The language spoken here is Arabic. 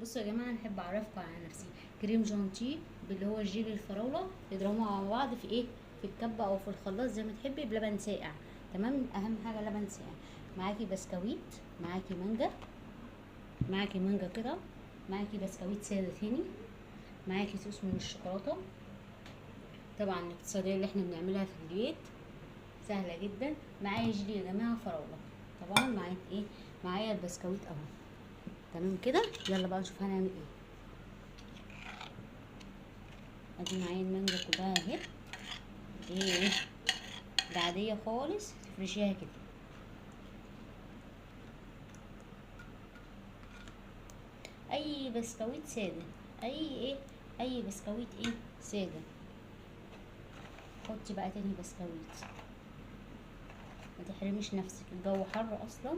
بصوا يا جماعه، انا احب اعرفكم على نفسي. كريم جانتيه باللي هو الجيلي الفراوله، تضربوها مع بعض في ايه، في الكبه او في الخلاط زي ما تحبي، بلبن ساقع. تمام، اهم حاجه لبن ساقع. معاكي بسكويت، معاكي مانجا، معاكي مانجا كده، معاكي بسكويت ساده تاني، معاكي صوص من الشوكولاته، طبعا الاقتصاديه اللي احنا بنعملها في البيت، سهله جدا. معايا جيلي يا جماعه فراوله. طبعا معايا ايه، معايا البسكويت اهو. تمام كده، يلا بقى نشوف هنعمل ايه. ادي معايا المانجا كلها اهي. دي ايه، دي عاديه خالص، تفرشيها كده. اي بسكويت ساده، اي ايه، اي بسكويت ايه ساده. حطي بقى تاني بسكويت، ما تحرميش نفسك، الجو حر اصلا.